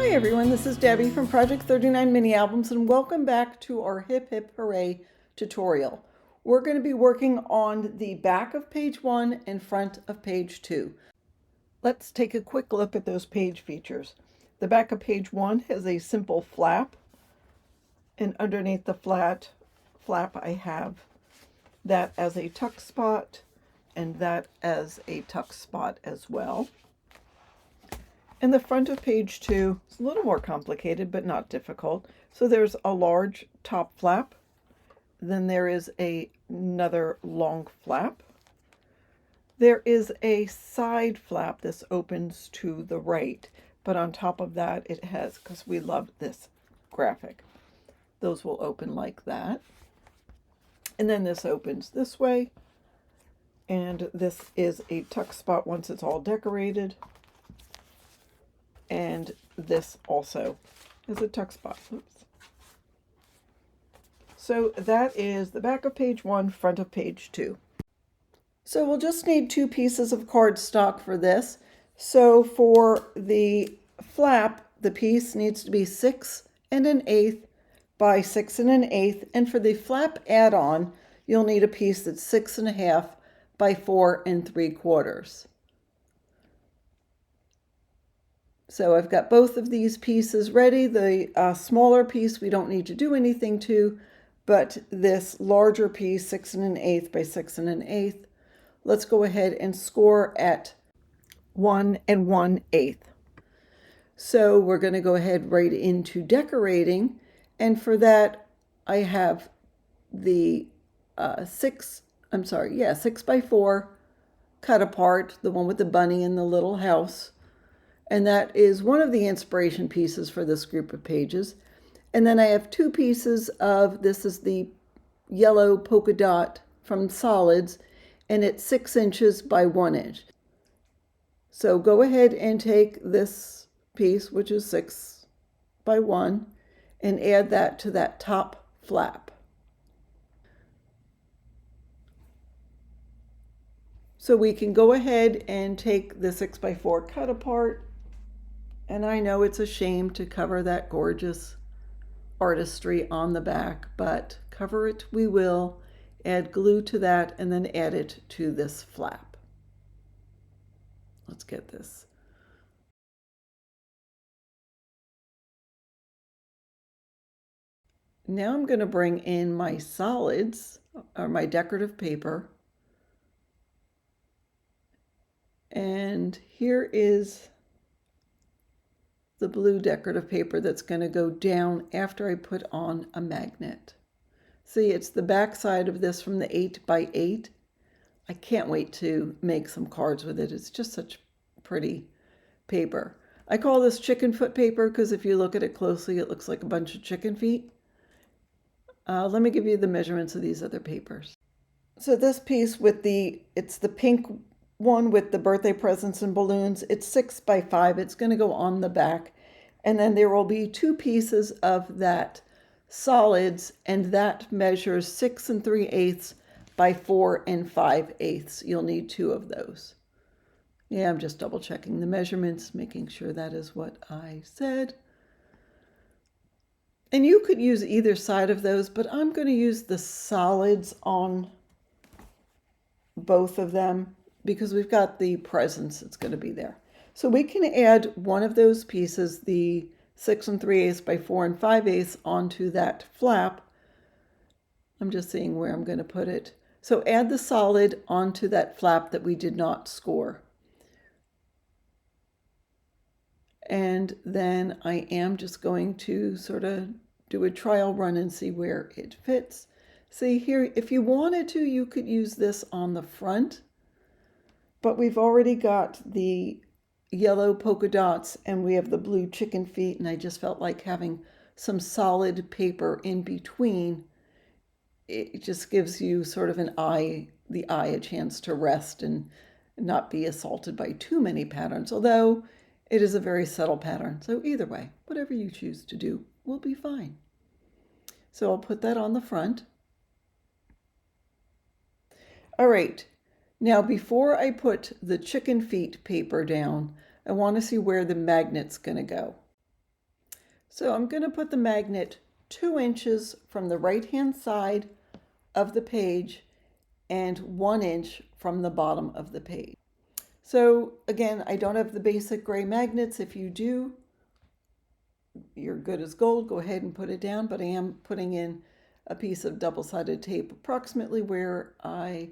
Hi everyone, this is Debbie from Project 39 Mini Albums and welcome back to our Hip Hip Hooray tutorial. We're going to be working on the back of page 1 and front of page 2. Let's take a quick look at those page features. The back of page 1 has a simple flap, and underneath the flap I have that as a tuck spot and that as a tuck spot as well. And the front of page 2 is a little more complicated, but not difficult. So there's a large top flap. Then there is another long flap. There is a side flap. This opens to the right. But on top of that, it has, because we love this graphic, those will open like that. And then this opens this way. And this is a tuck spot once it's all decorated. And this also is a tuck spot. Oops. So that is the back of page 1, front of page 2. So we'll just need 2 pieces of cardstock for this. So for the flap, the piece needs to be 6 1/8 by 6 1/8. And for the flap add-on, you'll need a piece that's 6 1/2 by 4 3/4. So I've got both of these pieces ready. The smaller piece we don't need to do anything to, but this larger piece, 6 1/8 by 6 1/8, let's go ahead and score at 1 1/8. So we're going to go ahead right into decorating, and for that I have the 6 by 4 cut apart, the one with the bunny and the little house. And that is one of the inspiration pieces for this group of pages. And then I have 2 pieces of, this is the yellow polka dot from Solids, and it's 6 inches by 1 inch. So go ahead and take this piece, which is 6 by 1, and add that to that top flap. So we can go ahead and take the 6 by 4 cut apart. And I know it's a shame to cover that gorgeous artistry on the back, but cover it we will. Add glue to that and then add it to this flap. Let's get this. Now I'm going to bring in my solids, or my decorative paper. And here is the blue decorative paper that's going to go down after I put on a magnet. See, it's the back side of this from the 8 by 8. I can't wait to make some cards with it. It's just such pretty paper. I call this chicken foot paper because if you look at it closely, it looks like a bunch of chicken feet. Let me give you the measurements of these other papers. So this piece with it's the pink one with the birthday presents and balloons. It's 6 by 5. It's going to go on the back. And then there will be 2 pieces of that solids, and that measures 6 3/8 by 4 5/8. You'll need 2 of those. Yeah, I'm just double checking the measurements, making sure that is what I said. And you could use either side of those, but I'm going to use the solids on both of them, because we've got the presents that's going to be there. So we can add one of those pieces, the 6 3/8 by 4 5/8, onto that flap. I'm just seeing where I'm going to put it. So add the solid onto that flap that we did not score. And then I am just going to sort of do a trial run and see where it fits. See here, if you wanted to, you could use this on the front. But we've already got the yellow polka dots and we have the blue chicken feet, and I just felt like having some solid paper in between. It just gives you sort of the eye a chance to rest and not be assaulted by too many patterns, although it is a very subtle pattern. So either way, whatever you choose to do will be fine. So I'll put that on the front. All right. Now, before I put the chicken feet paper down, I want to see where the magnet's going to go. So I'm going to put the magnet 2 inches from the right-hand side of the page and 1 inch from the bottom of the page. So again, I don't have the basic gray magnets. If you do, you're good as gold. Go ahead and put it down, but I am putting in a piece of double-sided tape approximately where I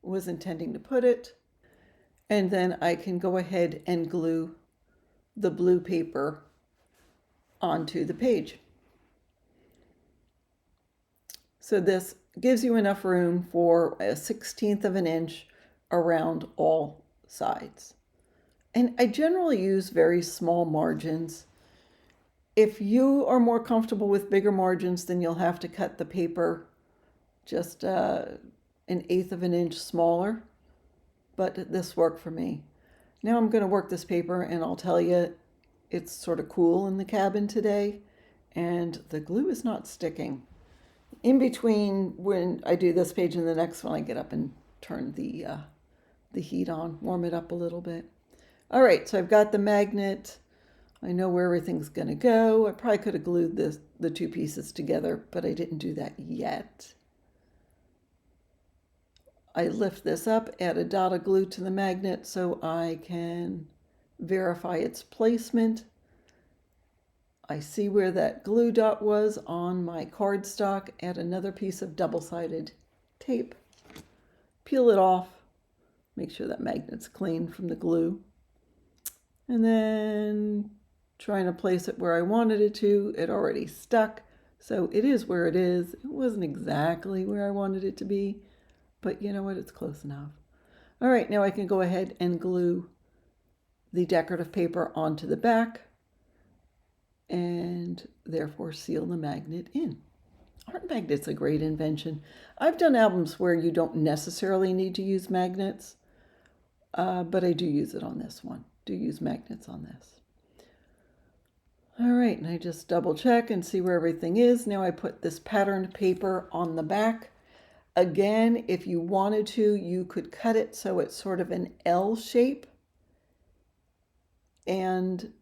was intending to put it. And then I can go ahead and glue the blue paper onto the page. So this gives you enough room for a 1/16 of an inch around all sides. And I generally use very small margins. If you are more comfortable with bigger margins, then you'll have to cut the paper just 1/8 of an inch smaller. But this worked for me. Now I'm going to work this paper, and I'll tell you, it's sort of cool in the cabin today, and the glue is not sticking. In between when I do this page and the next one, I get up and turn the heat on, warm it up a little bit. All right, so I've got the magnet. I know where everything's going to go. I probably could have glued the 2 pieces together, but I didn't do that yet. I lift this up, add a dot of glue to the magnet so I can verify its placement. I see where that glue dot was on my cardstock, add another piece of double-sided tape, peel it off, make sure that magnet's clean from the glue, and then trying to place it where I wanted it to. It already stuck, so it is where it is. It wasn't exactly where I wanted it to be, but you know what, it's close enough. All right, now I can go ahead and glue the decorative paper onto the back and therefore seal the magnet in. Aren't magnets a great invention? I've done albums where you don't necessarily need to use magnets, but I do use it on this one. Do use magnets on this. All right, and I just double check and see where everything is. Now I put this patterned paper on the back. Again, if you wanted to, you could cut it so it's sort of an L shape, and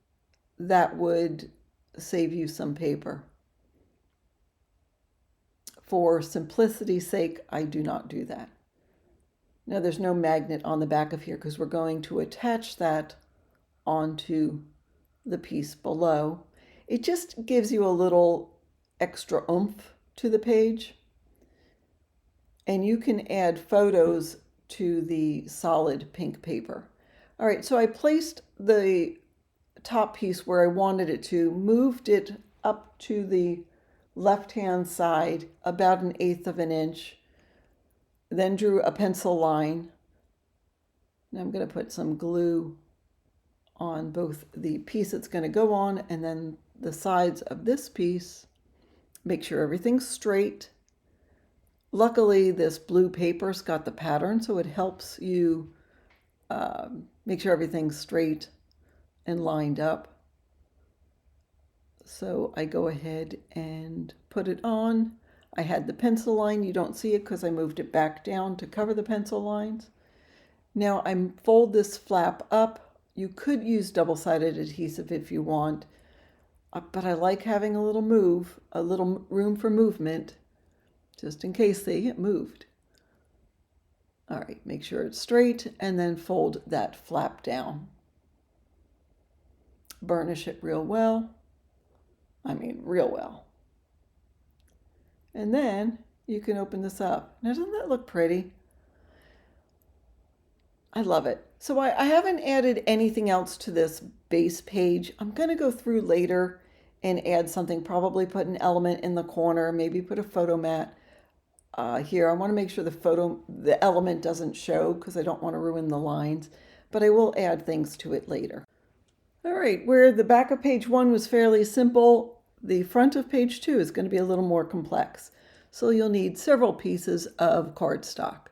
that would save you some paper. For simplicity's sake, I do not do that. Now there's no magnet on the back of here because we're going to attach that onto the piece below. It just gives you a little extra oomph to the page. And you can add photos to the solid pink paper. All right, so I placed the top piece where I wanted it to, moved it up to the left-hand side about 1/8 of an inch, then drew a pencil line. Now I'm going to put some glue on both the piece it's going to go on and then the sides of this piece. Make sure everything's straight. Luckily, this blue paper's got the pattern, so it helps you make sure everything's straight and lined up. So I go ahead and put it on. I had the pencil line. You don't see it because I moved it back down to cover the pencil lines. Now I fold this flap up. You could use double-sided adhesive if you want, but I like having a little room for movement, just in case they get moved. All right, make sure it's straight and then fold that flap down. Burnish it real well. I mean, real well. And then you can open this up. Now, doesn't that look pretty? I love it. So I haven't added anything else to this base page. I'm going to go through later and add something, probably put an element in the corner, maybe put a photo mat here. I want to make sure the element doesn't show because I don't want to ruin the lines, but I will add things to it later. All right, where the back of page 1 was fairly simple, the front of page 2 is going to be a little more complex. So you'll need several pieces of cardstock.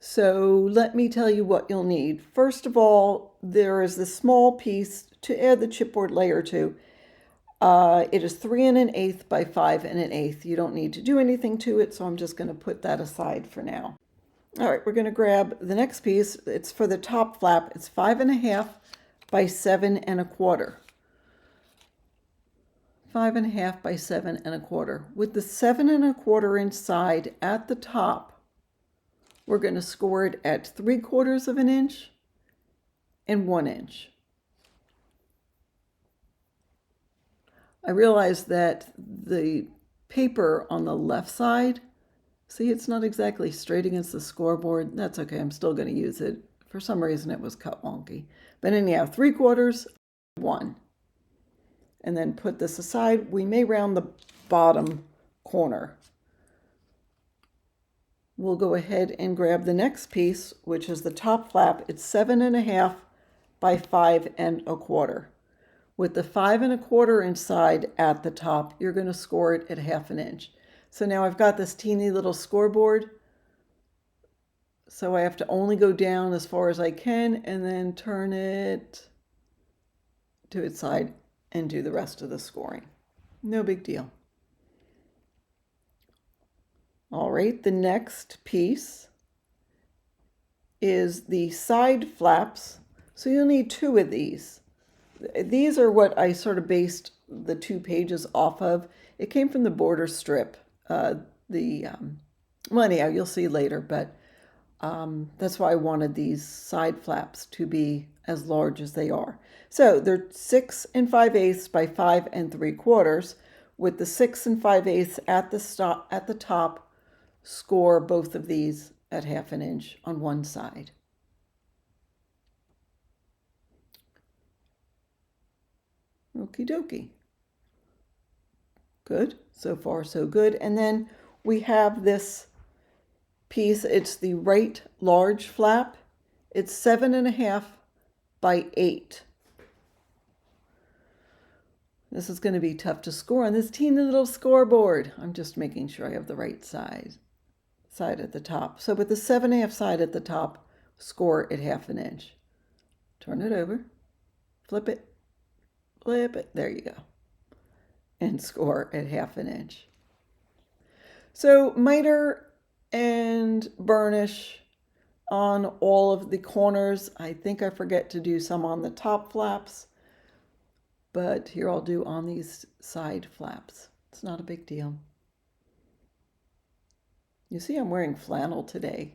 So let me tell you what you'll need. First of all, there is this small piece to add the chipboard layer to. It is 3 1/8 by 5 1/8. You don't need to do anything to it, so I'm just going to put that aside for now. All right, we're going to grab the next piece. It's for the top flap. It's 5 1/2 by 7 1/4. 5.5 by 7.25. With the 7.25 side at the top, we're going to score it at 3/4 of an inch and 1 inch. I realize that the paper on the left side, see, it's not exactly straight against the scoreboard. That's okay, I'm still going to use it. For some reason it was cut wonky. But anyhow, 3/4, 1. And then put this aside. We may round the bottom corner. We'll go ahead and grab the next piece, which is the top flap. It's 7.5 by 5.25. With the 5.25 inch side at the top, you're going to score it at 1/2 inch. So now I've got this teeny little scoreboard. So I have to only go down as far as I can and then turn it to its side and do the rest of the scoring. No big deal. All right, the next piece is the side flaps. So you'll need 2 of these. These are what I sort of based the 2 pages off of. It came from the border strip. Well, anyhow, you'll see later, but that's why I wanted these side flaps to be as large as they are. So they're 6 5/8 by 5 3/4. With the 6 5/8 at the top, score both of these at 1/2 inch on one side. Okie dokie. Good. So far, so good. And then we have this piece. It's the right large flap. It's 7.5 by 8. This is going to be tough to score on this teeny little scoreboard. I'm just making sure I have the right side at the top. So with the 7.5 side at the top, score at 1/2 inch. Turn it over, flip it, there you go, and score at 1/2 inch. So miter and burnish on all of the corners. I think I forget to do some on the top flaps, but here I'll do on these side flaps. It's not a big deal. You see, I'm wearing flannel today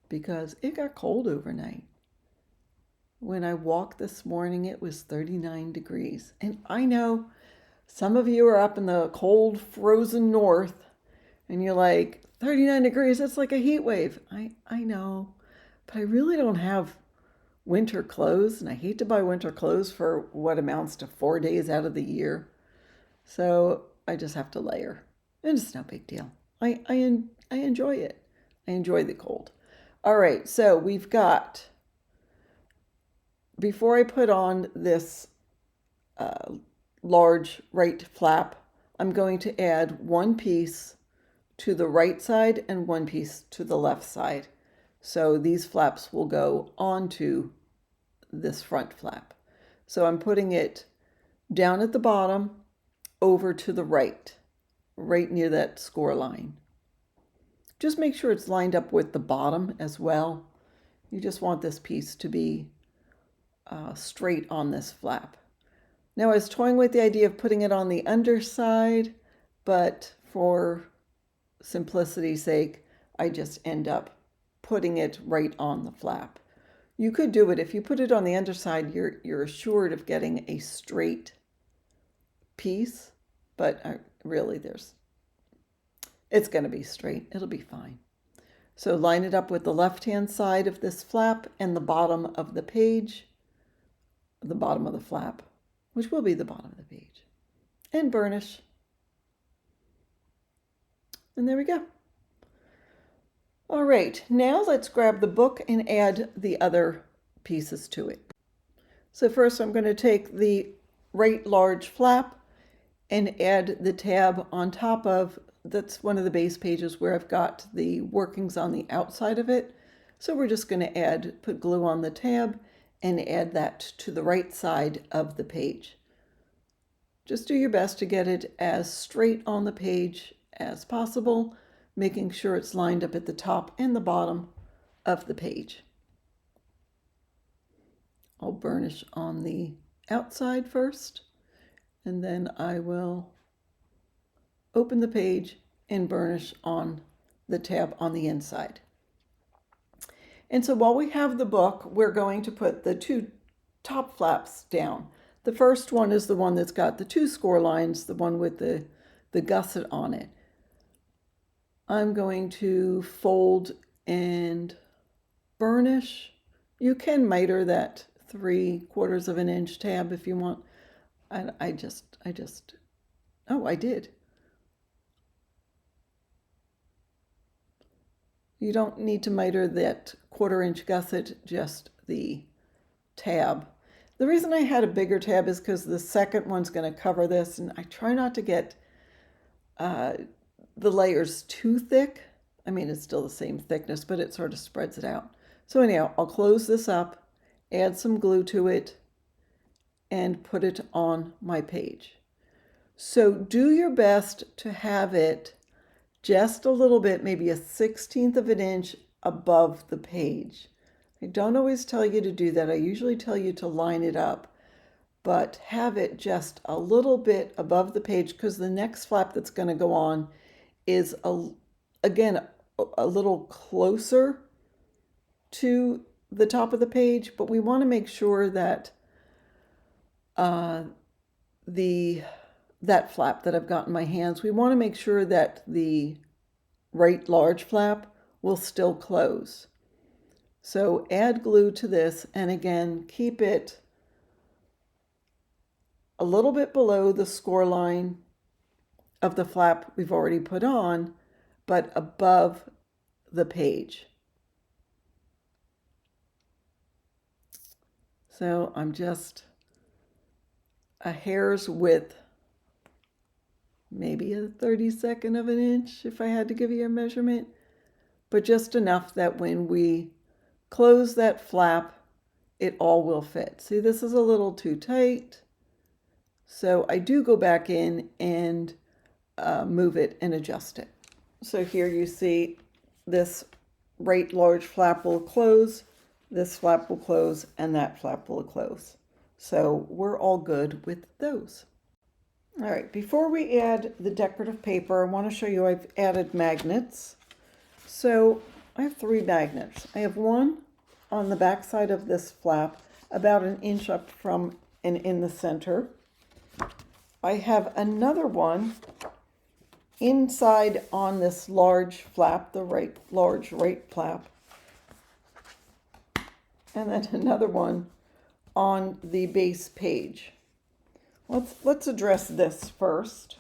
because it got cold overnight. When I walked this morning, it was 39 degrees. And I know some of you are up in the cold, frozen north, and you're like, 39 degrees, that's like a heat wave. I know, but I really don't have winter clothes, and I hate to buy winter clothes for what amounts to 4 days out of the year. So I just have to layer. And it's no big deal. I enjoy it. I enjoy the cold. All right, so we've got, before I put on this large right flap, I'm going to add 1 piece to the right side and 1 piece to the left side. So these flaps will go onto this front flap. So I'm putting it down at the bottom over to the right near that score line. Just make sure it's lined up with the bottom as well. You just want this piece to be straight on this flap. Now I was toying with the idea of putting it on the underside, but for simplicity's sake, I just end up putting it right on the flap. You could do it if you put it on the underside, you're assured of getting a straight piece, but really it's going to be straight. It'll be fine. So line it up with the left-hand side of this flap and the bottom of the page, the bottom of the flap, which will be the bottom of the page, and burnish. And there we go. All right, now let's grab the book and add the other pieces to it. So first I'm going to take the right large flap and add the tab on top of, that's one of the base pages where I've got the workings on the outside of it. So we're just going to put glue on the tab and add that to the right side of the page. Just do your best to get it as straight on the page as possible, making sure it's lined up at the top and the bottom of the page. I'll burnish on the outside first, And then I will open the page and burnish on the tab on the inside. And so while we have the book, we're going to put the two top flaps down. The first one is the one that's got the two score lines, the one with the gusset on it. I'm going to fold and burnish. You can miter that 3/4 of an inch tab if you want. I did. You don't need to miter that 1/4 inch gusset, just the tab. The reason I had a bigger tab is because the second one's going to cover this, and I try not to get the layers too thick. I mean, it's still the same thickness, but it sort of spreads it out. So anyhow, I'll close this up, add some glue to it, and put it on my page. So do your best to have it just a little bit, maybe a 1/16 of an inch above the page. I don't always tell you to do that. I usually tell you to line it up, but have it just a little bit above the page because the next flap that's going to go on is, again, a little closer to the top of the page, but we want to make sure that that flap that I've got in my hands, we want to make sure that the right large flap will still close. So add glue to this, and again, keep it a little bit below the score line of the flap we've already put on, but above the page. So I'm just a hair's width, maybe a 32nd of an inch if I had to give you a measurement, but just enough that when we close that flap, it all will fit. See, this is a little too tight, so I do go back in and move it and adjust it. So here you see this right large flap will close, this flap will close, and that flap will close. So we're all good with those. All right, before we add the decorative paper, I want to show you I've added magnets. So I have 3 magnets. I have one on the back side of this flap, about 1 inch up from and in the center. I have another one inside on this large flap, the large right flap. And then another one on the base page. Let's address this first.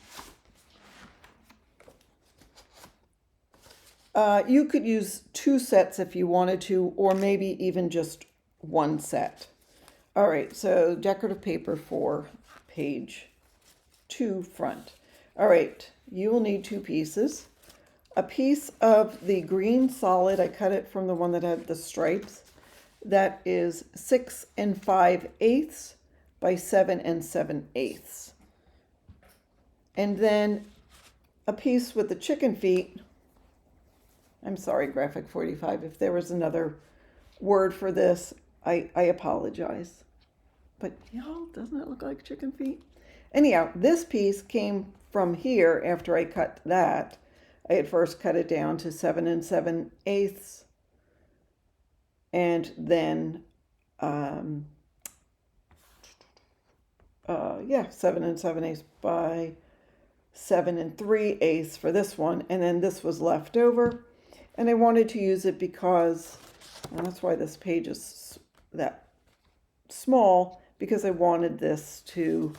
You could use 2 sets if you wanted to, or maybe even just 1 set. All right, so decorative paper for page 2 front. All right, you will need 2 pieces. A piece of the green solid, I cut it from the one that had the stripes. That is 6 5/8 by 7 7/8. And then a piece with the chicken feet. I'm sorry, Graphic 45, if there was another word for this, I apologize. But y'all, doesn't it look like chicken feet? Anyhow, this piece came from here after I cut that. I had first cut it down to 7 7/8, and then 7 7/8 by 7 3/8 for this one, and then this was left over, and I wanted to use it because, and that's why this page is that small, because I wanted this to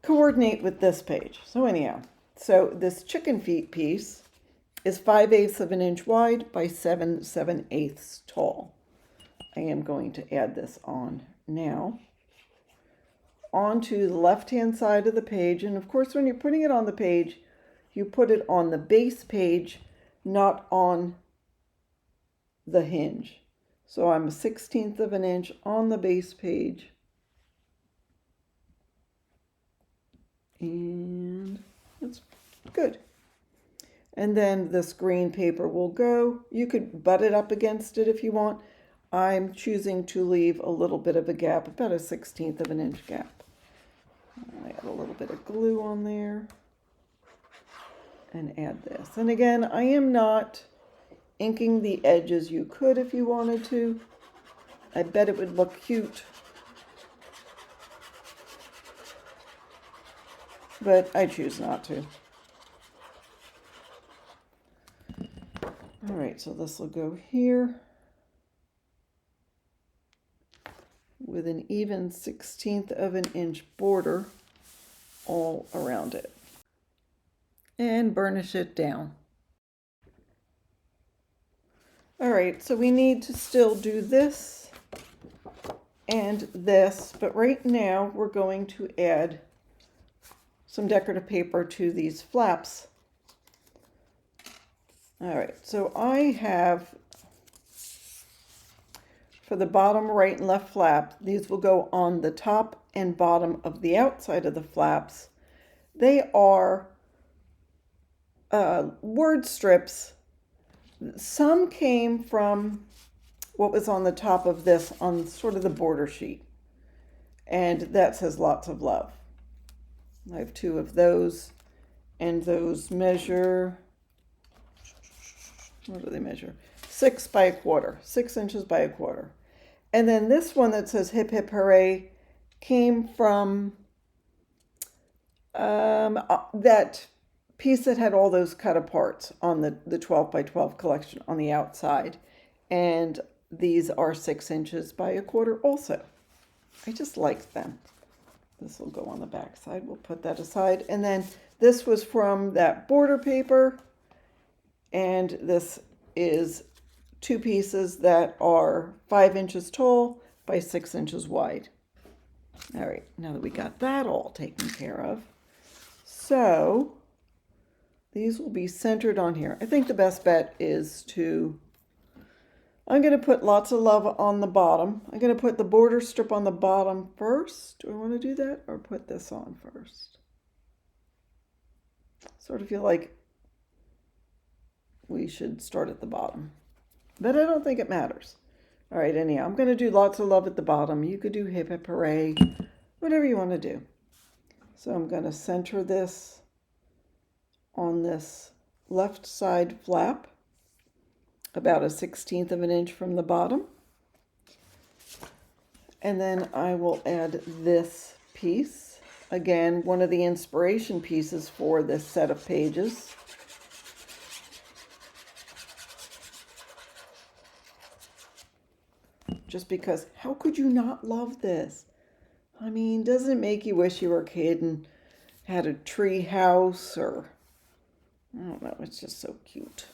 coordinate with this page. So anyhow, so this chicken feet piece is 5/8 of an inch wide by 7 7/8 tall. I am going to add this on now onto the left-hand side of the page. And of course, when you're putting it on the page, you put it on the base page, not on the hinge. So I'm a 1/16 of an inch on the base page. And that's good. And then this green paper will go. You could butt it up against it if you want. I'm choosing to leave a little bit of a gap, about a 1/16 of an inch gap. I add a little bit of glue on there and add this. And again, I am not inking the edges. You could if you wanted to. I bet it would look cute. But I choose not to. All right, so this will go here with an even 1/16 of an inch border all around it. And burnish it down. All right, so we need to still do this and this, but right now we're going to add some decorative paper to these flaps. All right, so I have, for the bottom right and left flap, these will go on the top and bottom of the outside of the flaps. They are word strips. Some came from what was on the top of this on sort of the border sheet. And that says lots of love. I have 2 of those, and those measure, what do they measure? 6 by 1/4, 6 inches by 1/4. And then this one that says Hip Hip Hooray came from that piece that had all those cut aparts on the 12 by 12 collection on the outside. And these are 6 inches by 1/4 also. I just like them. This will go on the back side. We'll put that aside. And then this was from that border paper. And this is 2 pieces that are 5 inches tall by 6 inches wide. All right, now that we got that all taken care of. So these will be centered on here. I think the best bet is to, I'm going to put lots of love on the bottom. I'm going to put the border strip on the bottom first. Do I want to do that or put this on first? Sort of feel like we should start at the bottom, but I don't think it matters. All right, anyhow, I'm going to do lots of love at the bottom. You could do Hip Hip Hooray, whatever you want to do. So I'm going to center this on this left side flap, about a 1/16 of an inch from the bottom. And then I will add this piece. Again, one of the inspiration pieces for this set of pages. Just because, how could you not love this? I mean, doesn't it make you wish you were a kid and had a tree house, or, I don't know, it's just so cute.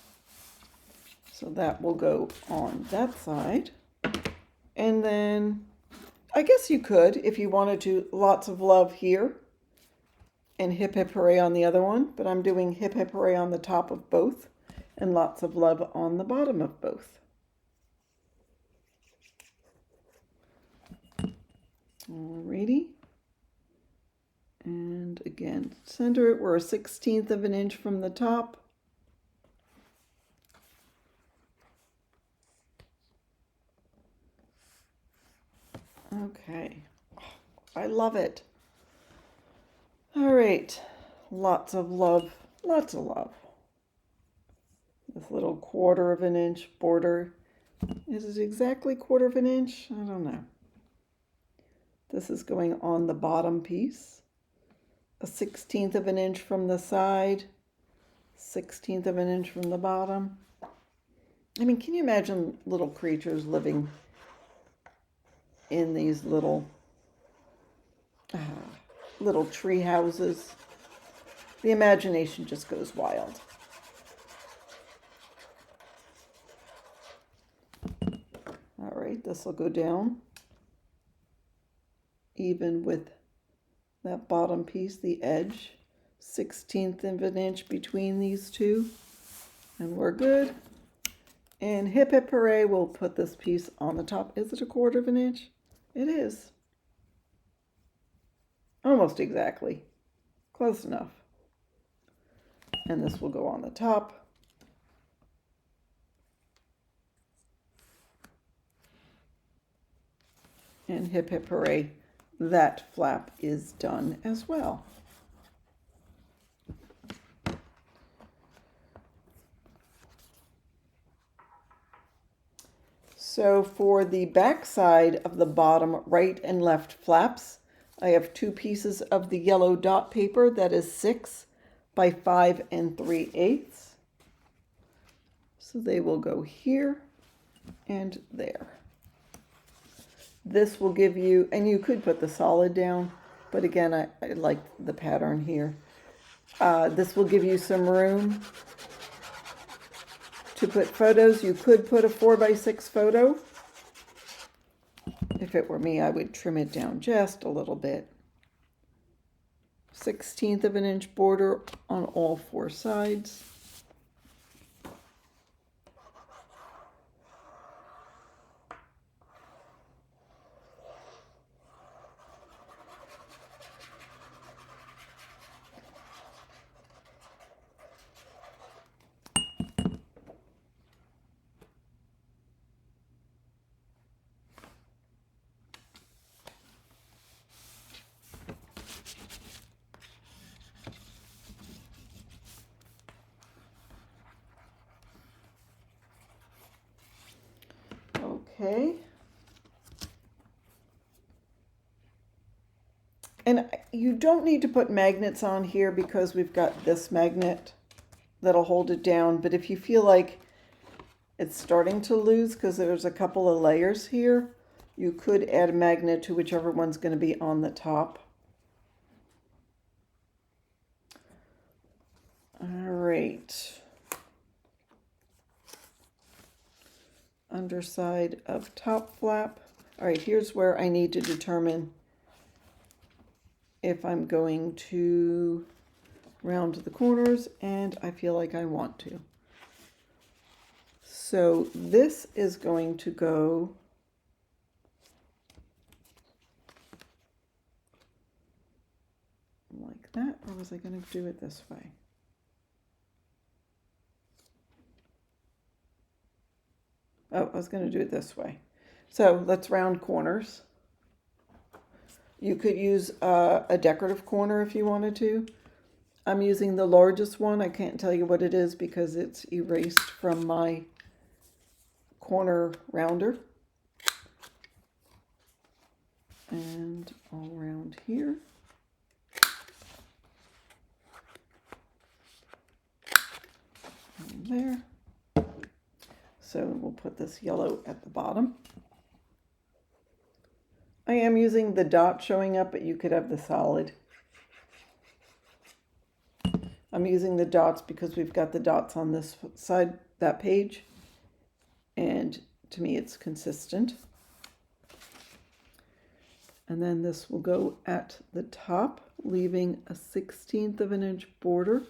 So that will go on that side. And then I guess you could, if you wanted to, lots of love here and Hip Hip Hooray on the other one, but I'm doing Hip Hip Hooray on the top of both and lots of love on the bottom of both. Alrighty. And again, center it. We're a 1/16 of an inch from the top. Okay, I love it. All right, lots of love, lots of love. This little 1/4 of an inch border. Is it exactly 1/4 of an inch? I don't know. This is going on the bottom piece. A 1/16 of an inch from the side, 1/16 of an inch from the bottom. I mean, can you imagine little creatures living in these little tree houses? The imagination just goes wild. All right, this will go down even with that bottom piece, the edge, 1/16 of an inch between these two, and we're good. And Hip Hip Hooray, we'll put this piece on the top. Is it a 1/4 of an inch? It is. Almost exactly. Close enough. And this will go on the top. And Hip Hip Hooray that flap is done as well. So for the back side of the bottom right and left flaps, I have 2 pieces of the yellow dot paper that is 6 by 5 3/8. So they will go here and there. This will give you, and you could put the solid down, but again, I like the pattern here. This will give you some room to put photos. You could put a 4 by 6 photo. If it were me, I would trim it down just a little bit. 1/16 of an inch border on all 4 sides. Okay. And you don't need to put magnets on here because we've got this magnet that'll hold it down. But if you feel like it's starting to lose because there's a couple of layers here, you could add a magnet to whichever one's going to be on the top. All right. Underside of top flap. All right, here's where I need to determine if I'm going to round the corners, and I feel like I want to. So this is going to go like that, or was I going to do it this way? Oh, I was going to do it this way. So let's round corners. You could use a decorative corner if you wanted to. I'm using the largest one. I can't tell you what it is because it's erased from my corner rounder. And all around here. And there. So we'll put this yellow at the bottom. I am using the dot showing up, but you could have the solid. I'm using the dots because we've got the dots on this side, that page, and to me it's consistent. And then this will go at the top, leaving a 1/16 of an inch border.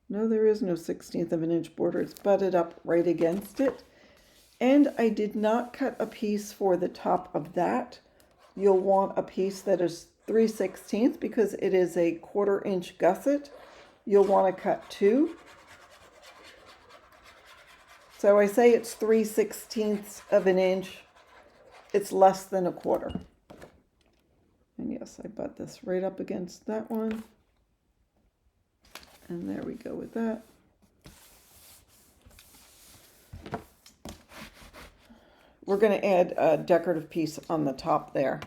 No, there is no 1/16 of an inch border. It's butted up right against it. And I did not cut a piece for the top of that. You'll want a piece that is 3/16 because it is a 1/4 inch gusset. You'll want to cut 2. So I say it's 3/16 of an inch. It's less than 1/4. And yes, I butt this right up against that one. And there we go with that. We're going to add a decorative piece on the top there.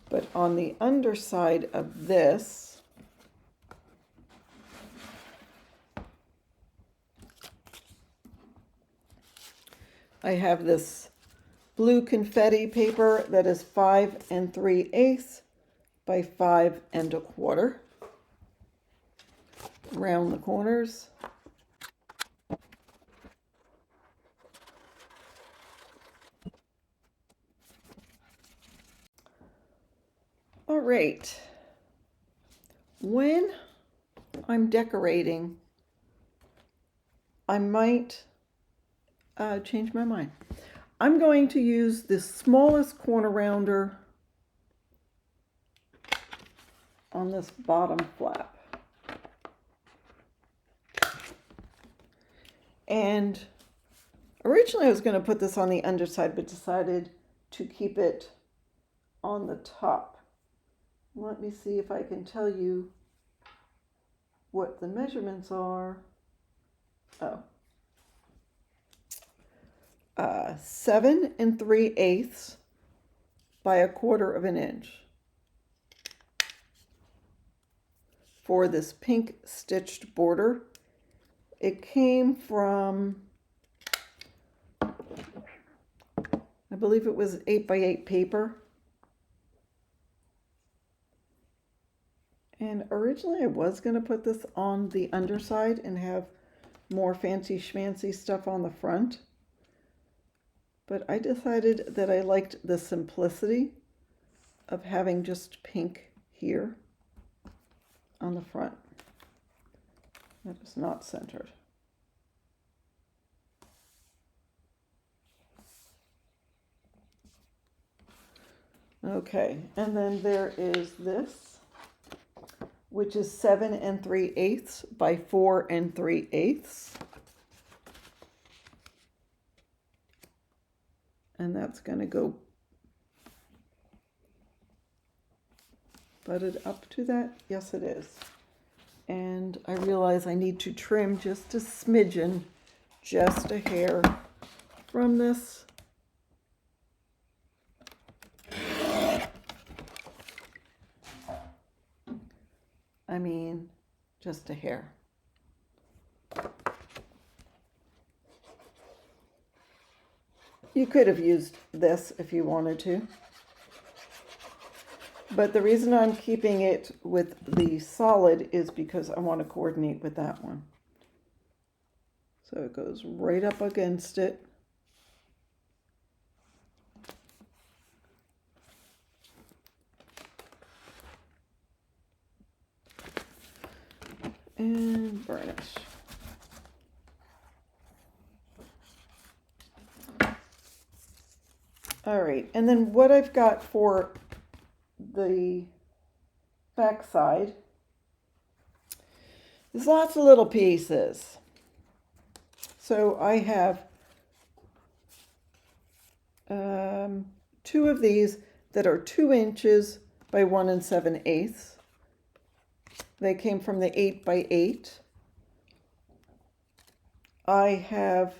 But on the underside of this, I have this blue confetti paper that is 5 3/8 by 5 1/4. Round the corners. All right. When I'm decorating, I might change my mind. I'm going to use the smallest corner rounder on this bottom flap. And originally I was going to put this on the underside, but decided to keep it on the top. Let me see if I can tell you what the measurements are. Oh. 7 3/8 by 1/4 of an inch for this pink stitched border. It came from, I believe it was 8x8 paper. And originally I was going to put this on the underside and have more fancy schmancy stuff on the front. But I decided that I liked the simplicity of having just pink here on the front. That is not centered. Okay, and then there is this, which is 7 3/8 by 4 3/8. And that's going to go butted up to that. Yes, it is. And I realize I need to trim just a smidgen, just a hair from this. I mean, just a hair. You could have used this if you wanted to. But the reason I'm keeping it with the solid is because I want to coordinate with that one. So it goes right up against it. And burnish. All right, and then what I've got for the back side is lots of little pieces. So I have 2 of these that are 2 inches by 1 7/8. They came from the 8x8. I have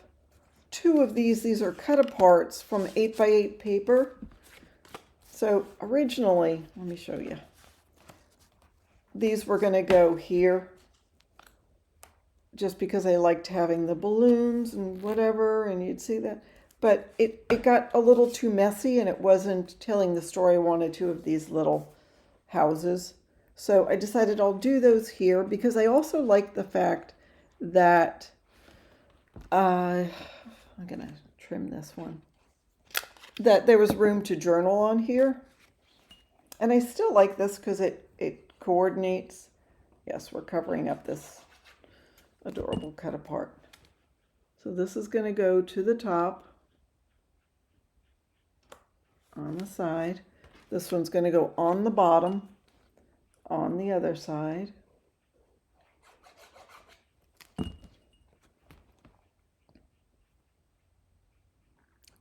2 of these are cut aparts from 8x8 paper. So originally, let me show you. These were going to go here just because I liked having the balloons and whatever, and you'd see that. But it got a little too messy and it wasn't telling the story I wanted to of these little houses. So I decided I'll do those here because I also like the fact that I'm going to trim this one, that there was room to journal on here. And I still like this because it coordinates. Yes, we're covering up this adorable cut apart. So this is going to go to the top on the side. This one's going to go on the bottom on the other side.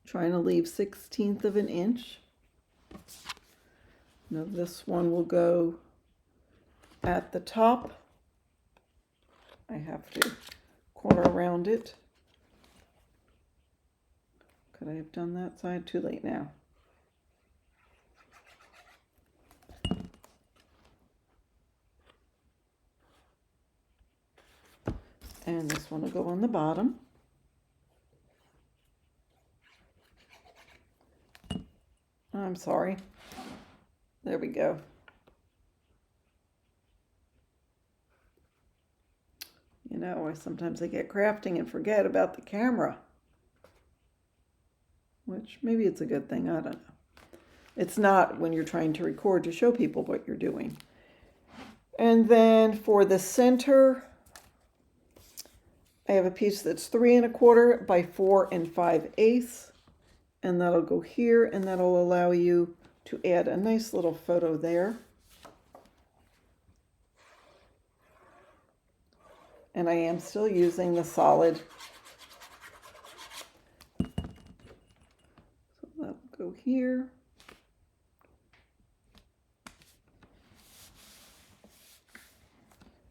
Trying to leave 1/16 of an inch. Now this one will go at the top. I have to corner around it. Could I have done that side? Too late now. And this one will go on the bottom. I'm sorry. There we go. You know, sometimes I get crafting and forget about the camera. Which maybe it's a good thing, I don't know. It's not when you're trying to record to show people what you're doing. And then for the center, I have a piece that's 3 1/4 by 4 5/8. And that'll go here, and that'll allow you to add a nice little photo there. And I am still using the solid. So that'll go here.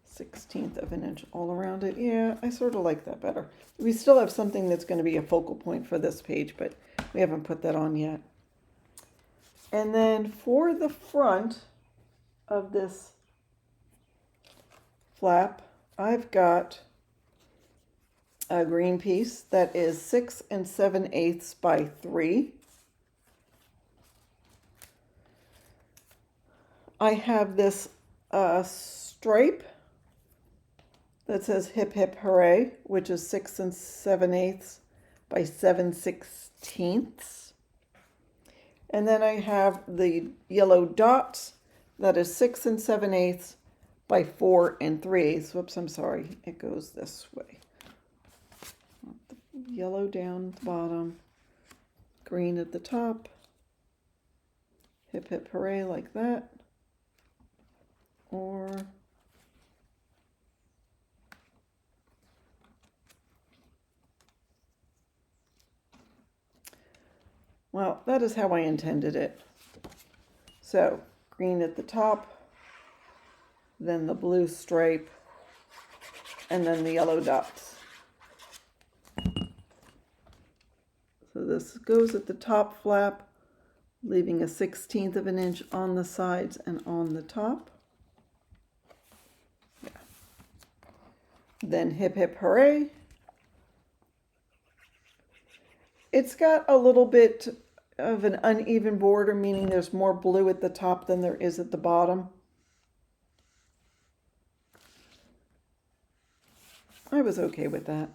Sixteenth of an inch all around it. Yeah, I sort of like that better. We still have something that's going to be a focal point for this page, but we haven't put that on yet. And then for the front of this flap, I've got a green piece that is 6 7/8 by 3. I have this stripe that says Hip Hip Hooray, which is 6 7/8 by 7/16. And then I have the yellow dots that is 6 7/8 by 4 3/8. Whoops, I'm sorry. It goes this way. Yellow down at the bottom, green at the top. Hip Hip Hooray like that. Or well, that is how I intended it. So, green at the top, then the blue stripe, and then the yellow dots. So this goes at the top flap, leaving a 1/16 of an inch on the sides and on the top. Yeah. Then Hip Hip Hooray. It's got a little bit of an uneven border, meaning there's more blue at the top than there is at the bottom. I was okay with that.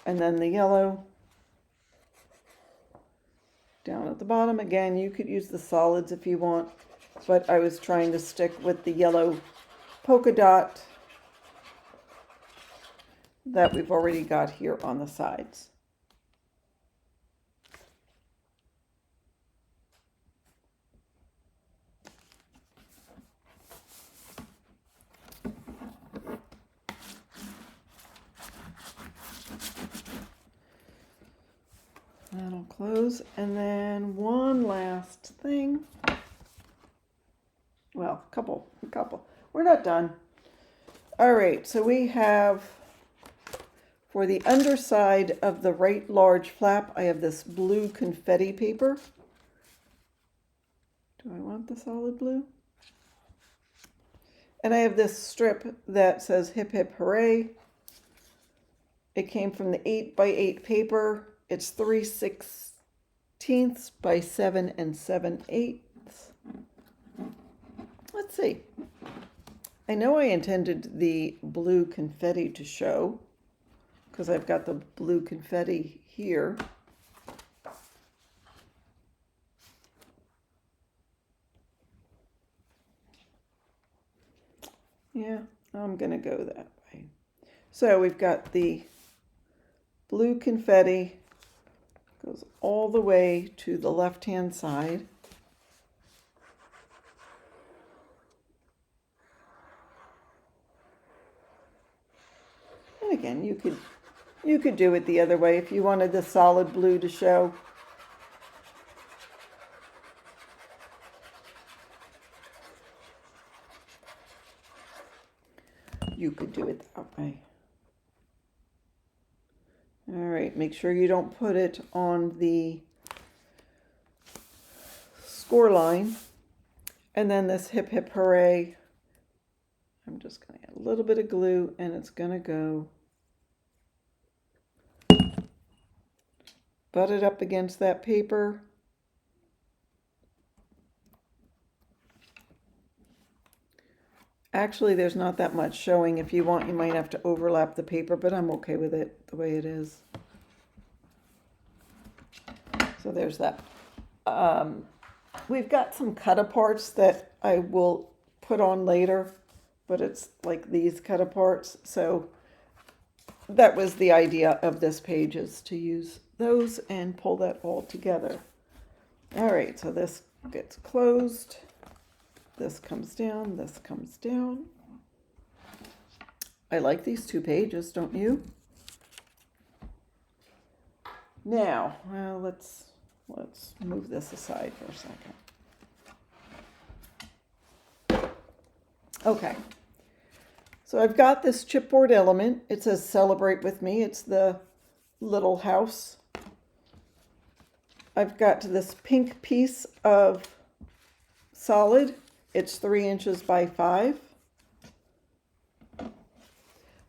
And then the yellow down at the bottom. Again, you could use the solids if you want, but I was trying to stick with the yellow polka dot that we've already got here on the sides. That'll close. And then one last thing. Well, a couple. We're not done. All right, so we have, for the underside of the right large flap, I have this blue confetti paper. Do I want the solid blue? And I have this strip that says Hip Hip Hooray. It came from the 8 by 8 paper. It's 3/16 by 7 7/8. Let's see. I know I intended the blue confetti to show because I've got the blue confetti here. Yeah, I'm going to go that way. So we've got the blue confetti, goes all the way to the left-hand side. And again, you could do it the other way if you wanted the solid blue to show. You could do it that way. All right, make sure you don't put it on the score line. And then this Hip Hip Hooray, I'm just going to add a little bit of glue and it's going to go butt it up against that paper. Actually, there's not that much showing. If you want, you might have to overlap the paper, but I'm okay with it the way it is. So there's that. We've got some cut-aparts that I will put on later, but it's like these cut-aparts. So that was the idea of this page, is to use those and pull that all together. All right, so this gets closed. This comes down, this comes down. I like these two pages, don't you? Now, let's Let's move this aside for a second. Okay. So I've got this chipboard element. It says celebrate with me. It's the little house. I've got this pink piece of solid. It's 3 inches by 5.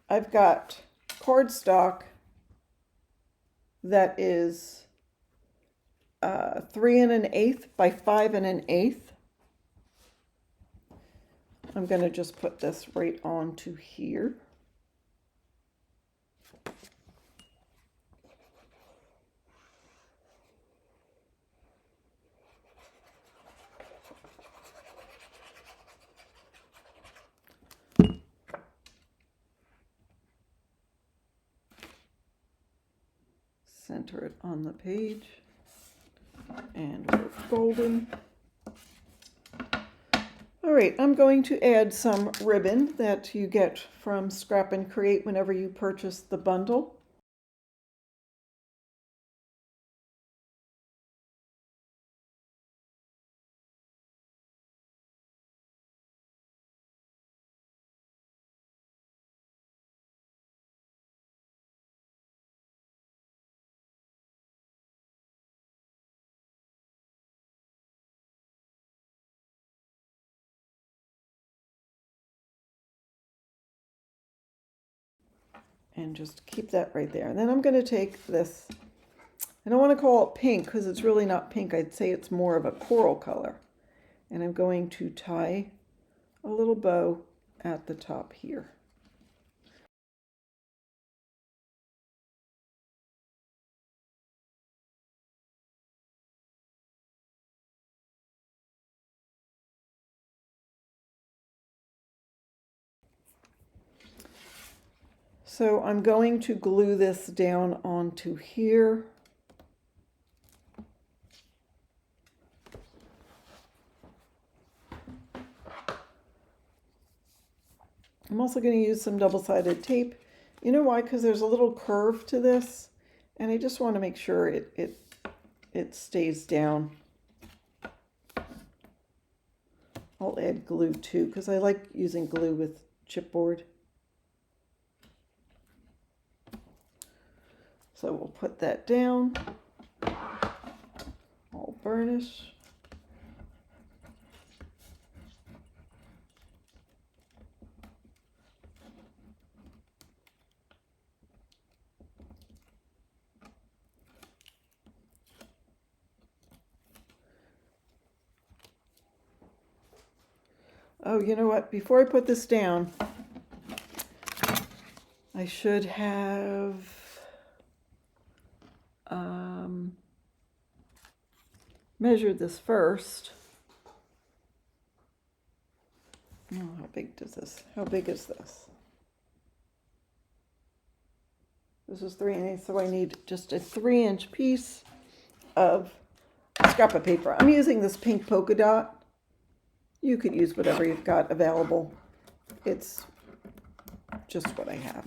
I've got cardstock that is 3 1/8 by 5 1/8. I'm going to just put this right onto here. Center it on the page, and we're golden. All right, I'm going to add some ribbon that you get from Scrap and Create whenever you purchase the bundle. And just keep that right there. And then I'm going to take this, I don't want to call it pink because it's really not pink. I'd say it's more of a coral color. And I'm going to tie a little bow at the top here. So I'm going to glue this down onto here. I'm also going to use some double-sided tape. You know why? Because there's a little curve to this, and I just want to make sure it stays down. I'll add glue too, because I like using glue with chipboard. So we'll put that down. I'll burnish. Oh, you know what? Before I put this down, I should have measured this first. Oh, how big does this? How big is this? This is 3 1/8, so I need just a 3-inch piece of scrap of paper. I'm using this pink polka dot. You could use whatever you've got available. It's just what I have.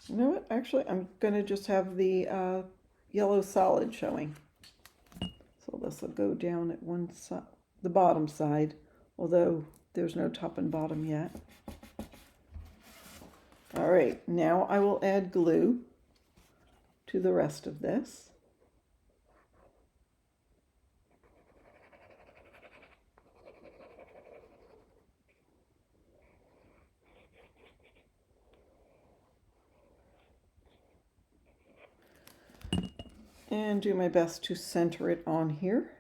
You know what? Actually, I'm going to just have the yellow solid showing. So this will go down at one side, the bottom side, although there's no top and bottom yet. All right, now I will add glue to the rest of this. And do my best to center it on here.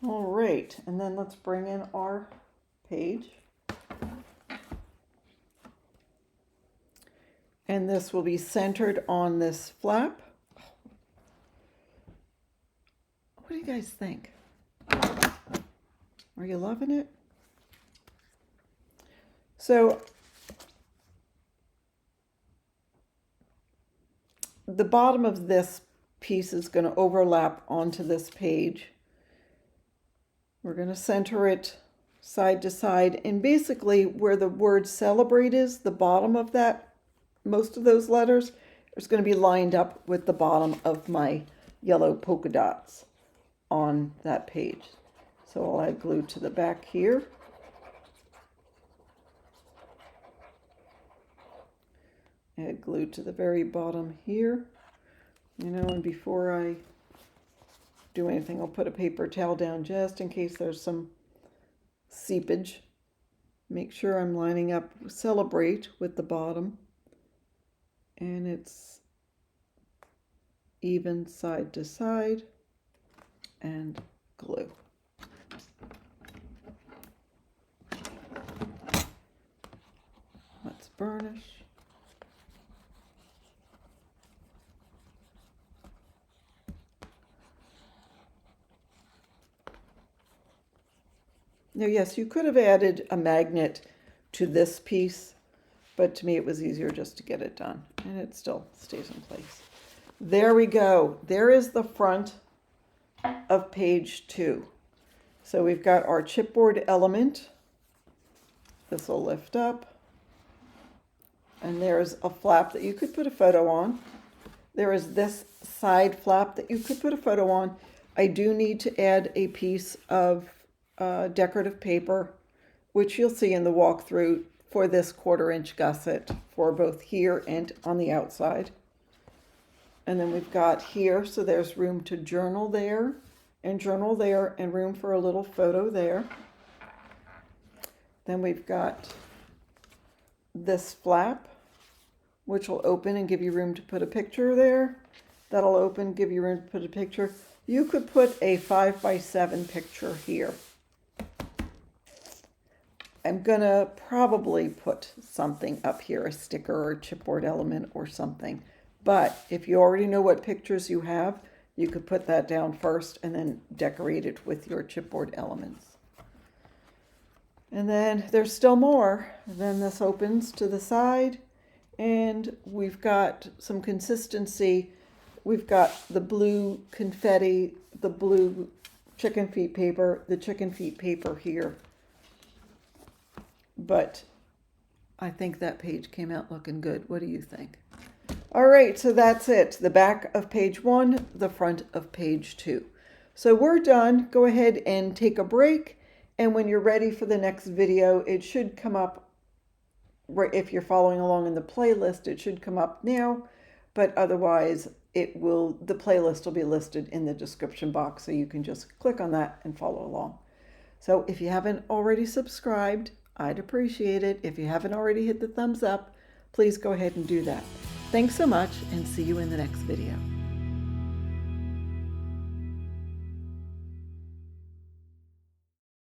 All right, and then let's bring in our page. And this will be centered on this flap. What do you guys think? Are you loving it? So the bottom of this piece is going to overlap onto this page. We're going to center it side to side, and basically where the word celebrate is, the bottom of that, most of those letters, is going to be lined up with the bottom of my yellow polka dots on that page. So I'll add glue to the back here. Add glue to the very bottom here. You know, and before I do anything, I'll put a paper towel down just in case there's some seepage. Make sure I'm lining up celebrate with the bottom, and it's even side to side, and glue. Let's burnish. Now, yes, you could have added a magnet to this piece, but to me it was easier just to get it done, and it still stays in place. There we go. There is the front of page 2. So we've got our chipboard element. This will lift up, and there's a flap that you could put a photo on. There is this side flap that you could put a photo on. I do need to add a piece of decorative paper, which you'll see in the walkthrough, for this 1/4-inch gusset for both here and on the outside. And then we've got here, so there's room to journal there, and room for a little photo there. Then we've got this flap, which will open and give you room to put a picture there. That'll open, give you room to put a picture. You could put a 5x7 picture here. I'm gonna probably put something up here, a sticker or a chipboard element or something. But if you already know what pictures you have, you could put that down first and then decorate it with your chipboard elements. And then there's still more. Then this opens to the side, and we've got some consistency. We've got the blue confetti, the blue chicken feet paper, the chicken feet paper here. But I think that page came out looking good. What do you think? All right, so that's it. The back of page 1, the front of page 2. So we're done. Go ahead and take a break. And when you're ready for the next video, it should come up, if you're following along in the playlist, it should come up now. But otherwise, the playlist will be listed in the description box, so you can just click on that and follow along. So if you haven't already subscribed, I'd appreciate it. If you haven't already hit the thumbs up, please go ahead and do that. Thanks so much, and see you in the next video.